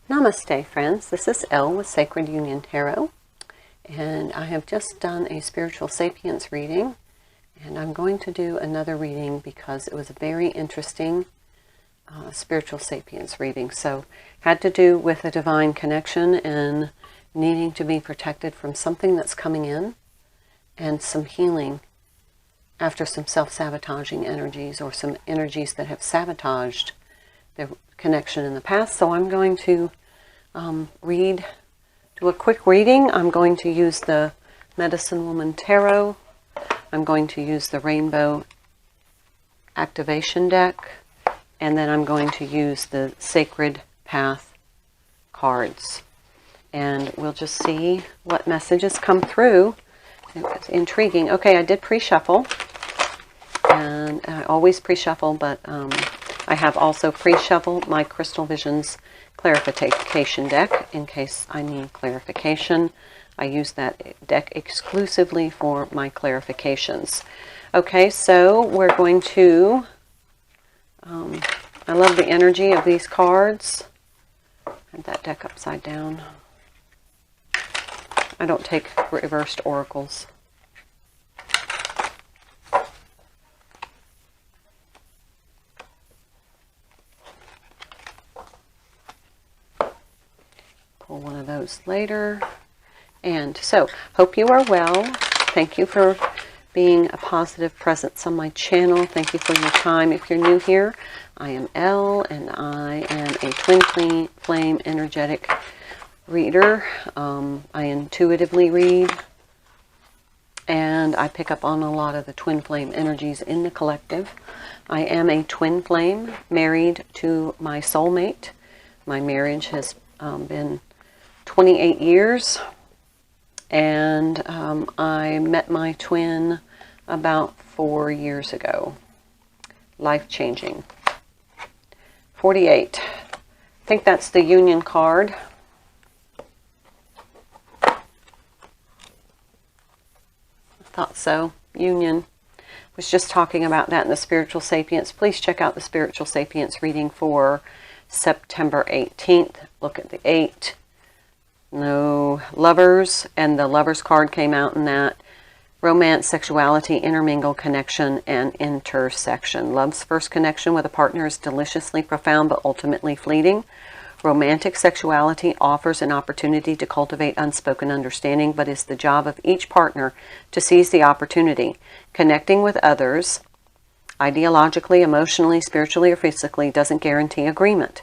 Namaste, friends. This is Elle with Sacred Union Tarot, and I have just done a Spiritual Sapience reading, and I'm going to do another reading because it was a very interesting Spiritual Sapience reading. So, had to do with a divine connection and needing to be protected from something that's coming in, and some healing after some self-sabotaging energies or some energies that have sabotaged their connection in the past. So I'm going to do a quick reading. I'm going to use the Medicine Woman Tarot. I'm going to use the Rainbow Activation deck. And then I'm going to use the Sacred Path cards. And we'll just see what messages come through. It's intriguing. Okay, I did pre-shuffle. And I always pre-shuffle, but I have also pre-shuffled my Crystal Visions clarification deck in case I need clarification. I use that deck exclusively for my clarifications. Okay, so we're going to, I love the energy of these cards. I had that deck upside down. I don't take reversed oracles. Pull one of those later. And so, hope you are well. Thank you for being a positive presence on my channel. Thank you for your time. If you're new here, I am Elle, and I am a twin flame energetic reader. I intuitively read, and I pick up on a lot of the twin flame energies in the collective. I am a twin flame married to my soulmate. My marriage has been 28 years, and I met my twin about 4 years ago. Life-changing. 48. I think that's the Union card. I thought so. Union. Was just talking about that in the Spiritual Sapience. Please check out the Spiritual Sapience reading for September 18th. Look at the 8. No lovers, and the lovers card came out in that. Romance, sexuality, intermingle, connection, and intersection. Love's first connection with a partner is deliciously profound but ultimately fleeting. Romantic sexuality offers an opportunity to cultivate unspoken understanding, but is the job of each partner to seize the opportunity. Connecting with others, ideologically, emotionally, spiritually, or physically, doesn't guarantee agreement.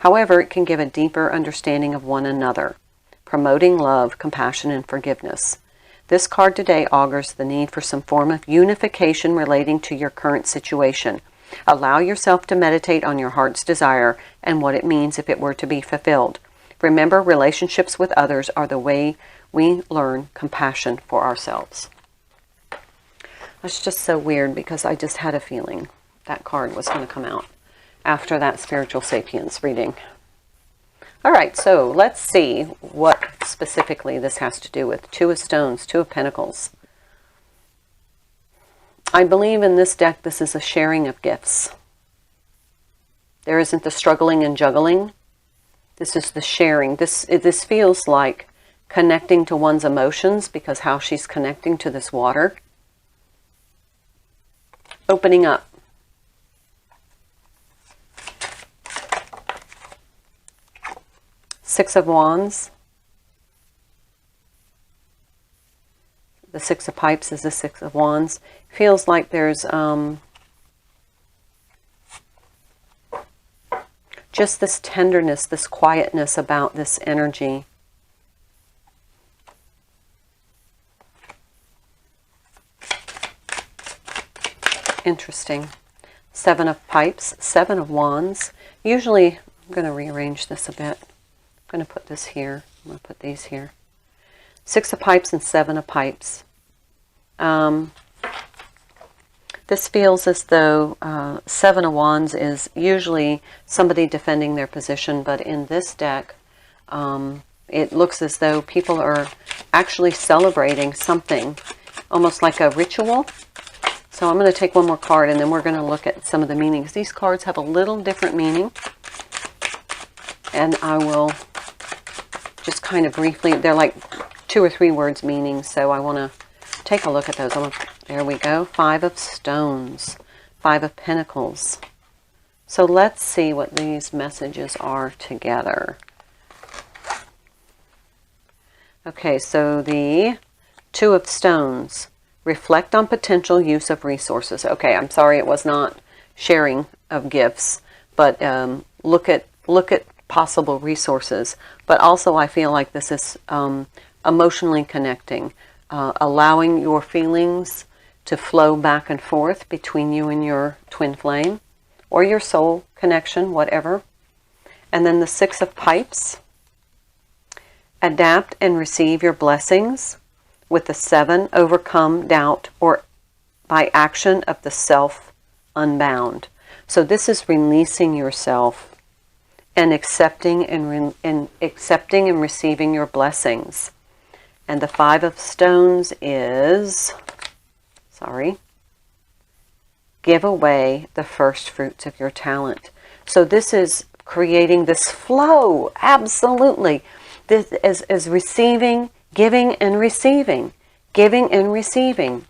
However, it can give a deeper understanding of one another, promoting love, compassion, and forgiveness. This card today augurs the need for some form of unification relating to your current situation. Allow yourself to meditate on your heart's desire and what it means if it were to be fulfilled. Remember, relationships with others are the way we learn compassion for ourselves. That's just so weird because I just had a feeling that card was going to come out after that Spiritual Sapience reading. All right, so let's see what specifically this has to do with. Two of Stones, Two of Pentacles. I believe in this deck this is a sharing of gifts. There isn't the struggling and juggling. This is the sharing. This feels like connecting to one's emotions, because how she's connecting to this water. Opening up. Six of Wands. The Six of Pipes is the Six of Wands. Feels like there's just this tenderness, this quietness about this energy. Interesting. Seven of Pipes, Seven of Wands. Usually, I'm going to rearrange this a bit. I'm going to put this here. I'm going to put these here. Six of Pipes and Seven of Pipes. This feels as though Seven of Wands is usually somebody defending their position, but in this deck, it looks as though people are actually celebrating something, almost like a ritual. So I'm going to take one more card, and then we're going to look at some of the meanings. These cards have a little different meaning. And I will just kind of briefly, they're like 2 or 3 words meaning, so I want to take a look at those. There we go. 5 of Stones, 5 of Pentacles. So let's see what these messages are together. Okay, so the 2 of Stones. Reflect on potential use of resources. Okay, I'm sorry it was not sharing of gifts, but look at possible resources. But also I feel like this is emotionally connecting, allowing your feelings to flow back and forth between you and your twin flame, or your soul connection, whatever. And then the 6 of Pipes. Adapt and receive your blessings. With the 7, overcome doubt or by action of the self unbound. So this is releasing yourself and accepting and receiving your blessings. And the 5 of Stones is, give away the first fruits of your talent. So this is creating this flow, absolutely. This is receiving, giving and receiving, giving and receiving.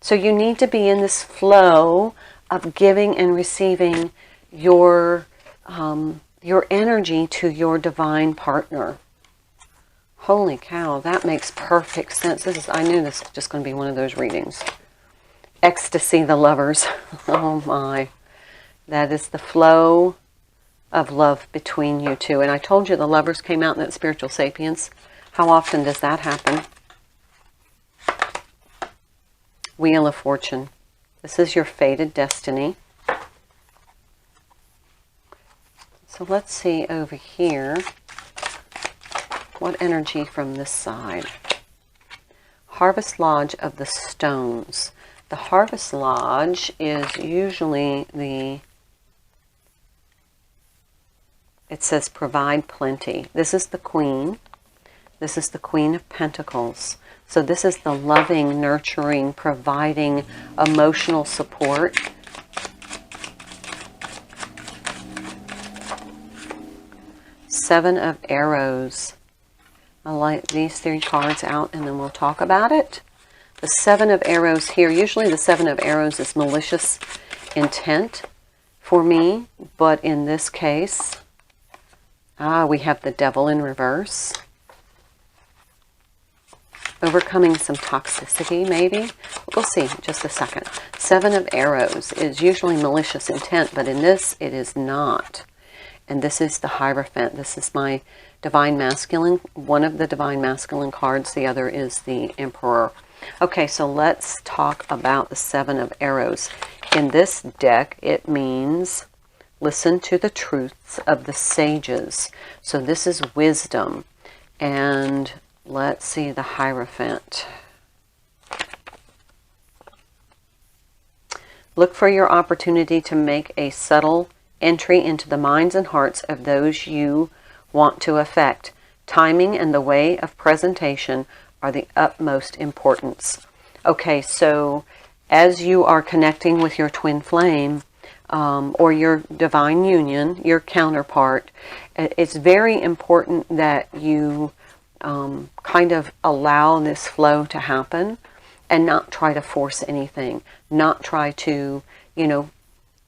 So you need to be in this flow of giving and receiving your energy to your divine partner. Holy cow, that makes perfect sense. I knew this was just going to be one of those readings. Ecstasy, the lovers. Oh my. That is the flow of love between you two. And I told you the lovers came out in that spiritual sapience. How often does that happen? Wheel of Fortune. This is your fated destiny. So let's see over here. What energy from this side? Harvest Lodge of the Stones. The Harvest Lodge is usually it says provide plenty. This is the Queen. This is the Queen of Pentacles. So this is the loving, nurturing, providing emotional support. Seven of Arrows. I'll light these 3 cards out and then we'll talk about it. The 7 of Arrows here. Usually the 7 of Arrows is malicious intent for me. But in this case, we have the Devil in reverse. Overcoming some toxicity, maybe. We'll see in just a second. 7 of Arrows is usually malicious intent, but in this, it is not. And this is the Hierophant. This is my Divine Masculine. One of the Divine Masculine cards. The other is the Emperor. Okay, so let's talk about the 7 of Arrows. In this deck, it means listen to the truths of the sages. So this is wisdom. And let's see the Hierophant. Look for your opportunity to make a subtle entry into the minds and hearts of those you want to affect. Timing and the way of presentation are the utmost importance. Okay, so as you are connecting with your twin flame, or your divine union, your counterpart, it's very important that you kind of allow this flow to happen and not try to force anything. Not try to,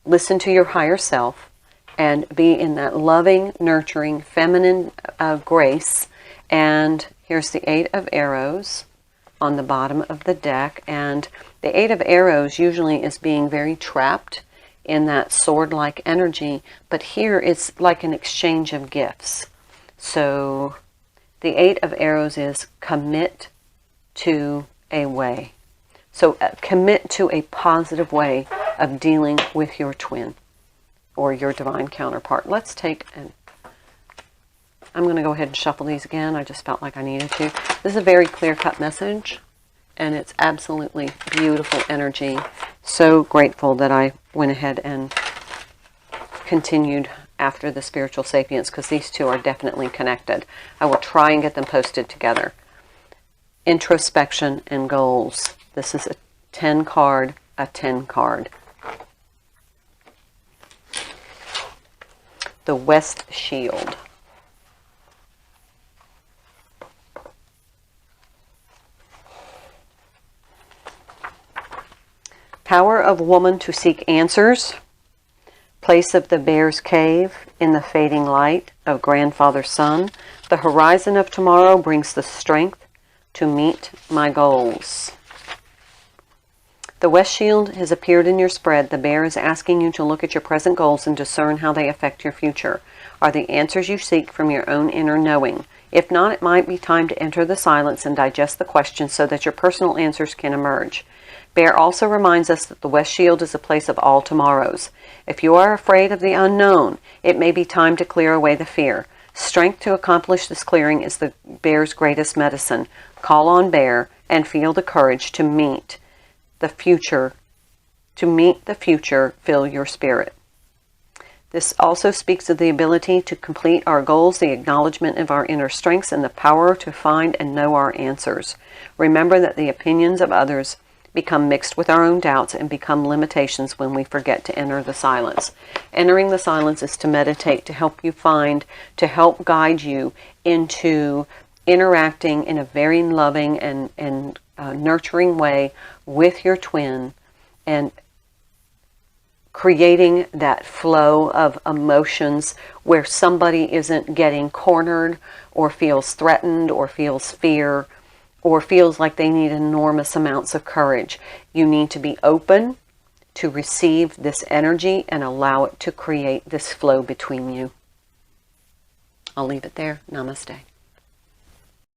listen to your higher self and be in that loving, nurturing, feminine grace. And here's the 8 of Arrows on the bottom of the deck. And the 8 of Arrows usually is being very trapped in that sword-like energy, but here it's like an exchange of gifts. So the 8 of Arrows is commit to a way. So commit to a positive way of dealing with your twin or your divine counterpart. Let's take, I'm going to go ahead and shuffle these again. I just felt like I needed to. This is a very clear-cut message, and it's absolutely beautiful energy. So grateful that I went ahead and continued after the spiritual sapience, because these two are definitely connected. I will try and get them posted together. Introspection and goals. This is a 10 card, a 10 card. the West Shield. Power of woman to seek answers. Place of the bear's cave in the fading light of grandfather's sun. The horizon of tomorrow brings the strength to meet my goals. The West Shield has appeared in your spread. The bear is asking you to look at your present goals and discern how they affect your future. Are the answers you seek from your own inner knowing? If not, it might be time to enter the silence and digest the questions so that your personal answers can emerge. Bear also reminds us that the West Shield is a place of all tomorrows. If you are afraid of the unknown, it may be time to clear away the fear. Strength to accomplish this clearing is the bear's greatest medicine. Call on Bear and feel the courage to meet the future. To meet the future, fill your spirit. This also speaks of the ability to complete our goals, the acknowledgement of our inner strengths, and the power to find and know our answers. Remember that the opinions of others become mixed with our own doubts and become limitations when we forget to enter the silence. Entering the silence is to meditate, to help you find, to help guide you into interacting in a very loving and nurturing way with your twin, and creating that flow of emotions where somebody isn't getting cornered or feels threatened or feels fear or feels like they need enormous amounts of courage. You need to be open to receive this energy and allow it to create this flow between you. I'll leave it there. Namaste.